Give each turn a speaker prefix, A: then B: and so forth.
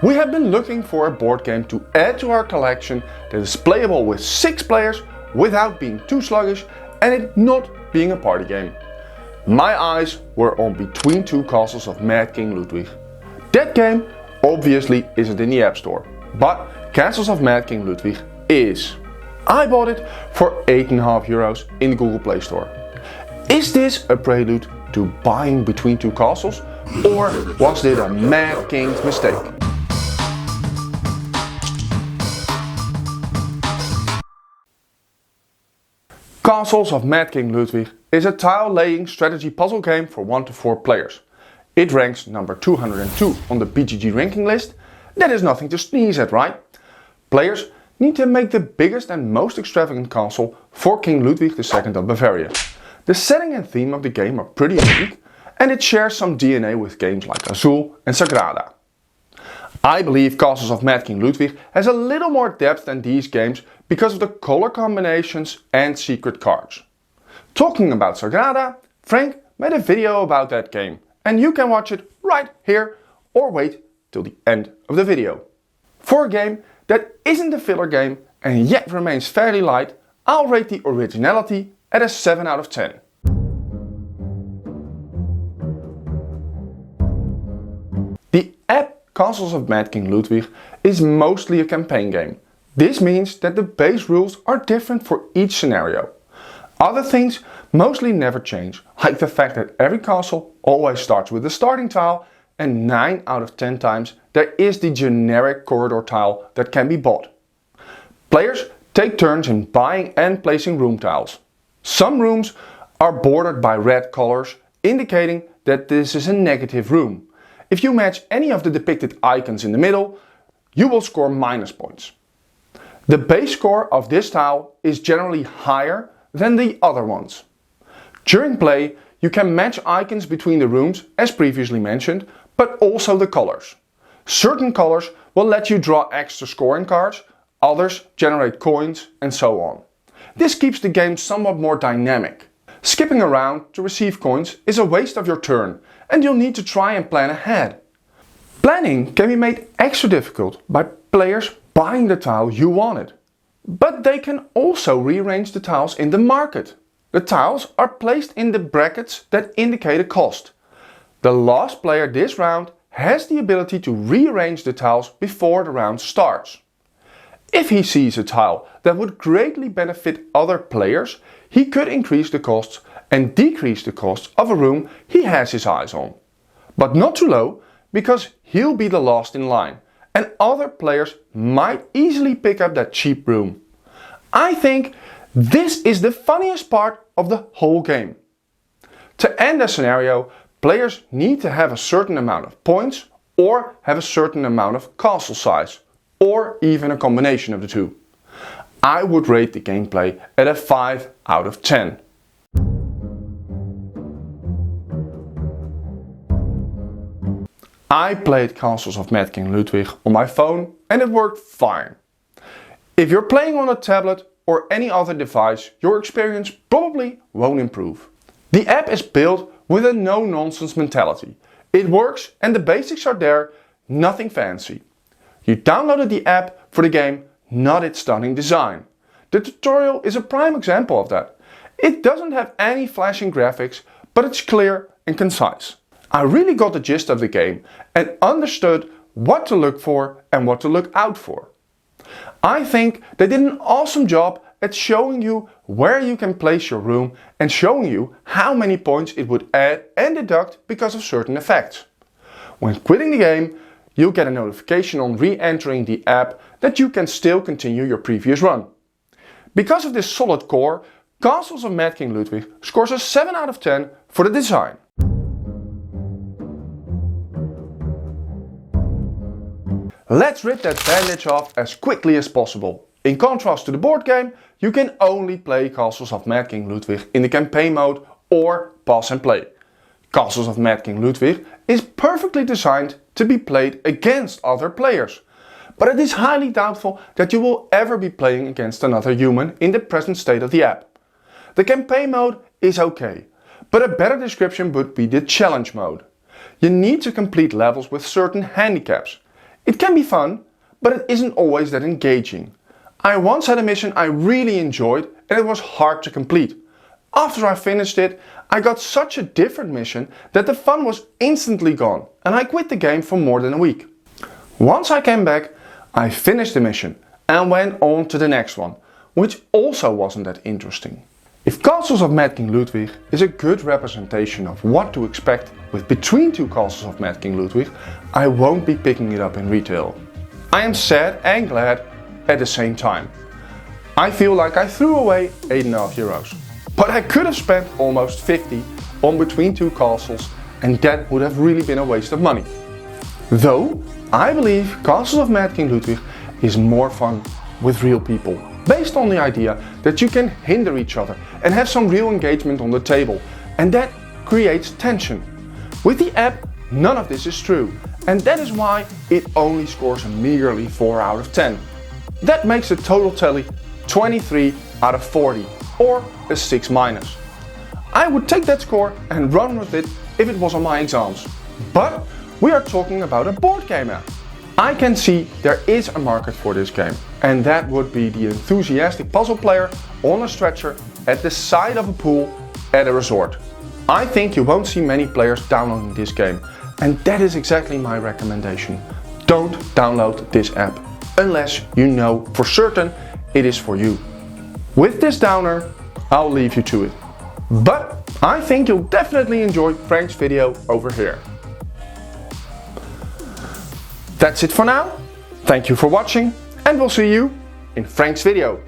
A: We have been looking for a board game to add to our collection that is playable with 6 players without being too sluggish and it not being a party game. My eyes were on Between Two Castles of Mad King Ludwig. That game obviously isn't in the App Store, but Castles of Mad King Ludwig is. I bought it for €8.50 in the Google Play Store. Is this a prelude to buying Between Two Castles, or was this a Mad King's mistake? Castles of Mad King Ludwig is a tile-laying strategy puzzle game for 1 to 4 players. It ranks number 202 on the BGG ranking list. That is nothing to sneeze at, right? Players need to make the biggest and most extravagant castle for King Ludwig II of Bavaria. The setting and theme of the game are pretty unique, and it shares some DNA with games like Azul and Sagrada. I believe Castles of Mad King Ludwig has a little more depth than these games because of the color combinations and secret cards. Talking about Sagrada, Frank made a video about that game, and you can watch it right here or wait till the end of the video. For a game that isn't a filler game and yet remains fairly light, I'll rate the Originality at a 7 out of 10. The app Castles of Mad King Ludwig is mostly a campaign game. This means that the base rules are different for each scenario. Other things mostly never change, like the fact that every castle always starts with the starting tile, and 9 out of 10 times there is the generic corridor tile that can be bought. Players take turns in buying and placing room tiles. Some rooms are bordered by red colors, indicating that this is a negative room. If you match any of the depicted icons in the middle, you will score minus points. The base score of this tile is generally higher than the other ones. During play, you can match icons between the rooms as previously mentioned, but also the colors. Certain colors will let you draw extra scoring cards, others generate coins, and so on. This keeps the game somewhat more dynamic. Skipping around to receive coins is a waste of your turn, and you'll need to try and plan ahead. Planning can be made extra difficult by players buying the tile you wanted. But they can also rearrange the tiles in the market. The tiles are placed in the brackets that indicate a cost. The last player this round has the ability to rearrange the tiles before the round starts. If he sees a tile that would greatly benefit other players, he could increase the costs and decrease the costs of a room he has his eyes on. But not too low, because he'll be the last in line, and other players might easily pick up that cheap room. I think this is the funniest part of the whole game. To end a scenario, players need to have a certain amount of points or have a certain amount of castle size, or even a combination of the two. I would rate the gameplay at a 5 out of 10. I played Castles of Mad King Ludwig on my phone and it worked fine. If you're playing on a tablet or any other device, your experience probably won't improve. The app is built with a no-nonsense mentality. It works and the basics are there, nothing fancy. You downloaded the app for the game, not its stunning design. The tutorial is a prime example of that. It doesn't have any flashing graphics, but it's clear and concise. I really got the gist of the game and understood what to look for and what to look out for. I think they did an awesome job at showing you where you can place your room and showing you how many points it would add and deduct because of certain effects. When quitting the game, you'll get a notification on re-entering the app that you can still continue your previous run. Because of this solid core, Castles of Mad King Ludwig scores a 7 out of 10 for the design. Let's rip that bandage off as quickly as possible. In contrast to the board game, you can only play Castles of Mad King Ludwig in the campaign mode or pass and play. Castles of Mad King Ludwig is perfectly designed to be played against other players. But it is highly doubtful that you will ever be playing against another human in the present state of the app. The campaign mode is okay, but a better description would be the challenge mode. You need to complete levels with certain handicaps. It can be fun, but it isn't always that engaging. I once had a mission I really enjoyed and it was hard to complete. After I finished it, I got such a different mission that the fun was instantly gone and I quit the game for more than a week. Once I came back, I finished the mission and went on to the next one, which also wasn't that interesting. If Castles of Mad King Ludwig is a good representation of what to expect with Between Two Castles of Mad King Ludwig, I won't be picking it up in retail. I am sad and glad at the same time. I feel like I threw away €8.5. But I could have spent almost 50 on Between Two Castles and that would have really been a waste of money. Though, I believe Castles of Mad King Ludwig is more fun with real people, based on the idea that you can hinder each other and have some real engagement on the table, and that creates tension. With the app, none of this is true, and that is why it only scores a meagerly 4 out of 10. That makes the total tally 23 out of 40, or a 6-. I would take that score and run with it if it was on my exams. But we are talking about a board game app. I can see there is a market for this game, and that would be the enthusiastic puzzle player on a stretcher at the side of a pool at a resort. I think you won't see many players downloading this game, and that is exactly my recommendation. Don't download this app unless you know for certain it is for you. With this downer, I'll leave you to it. But I think you'll definitely enjoy Frank's video over here. That's it for now. Thank you for watching and we'll see you in Frank's video.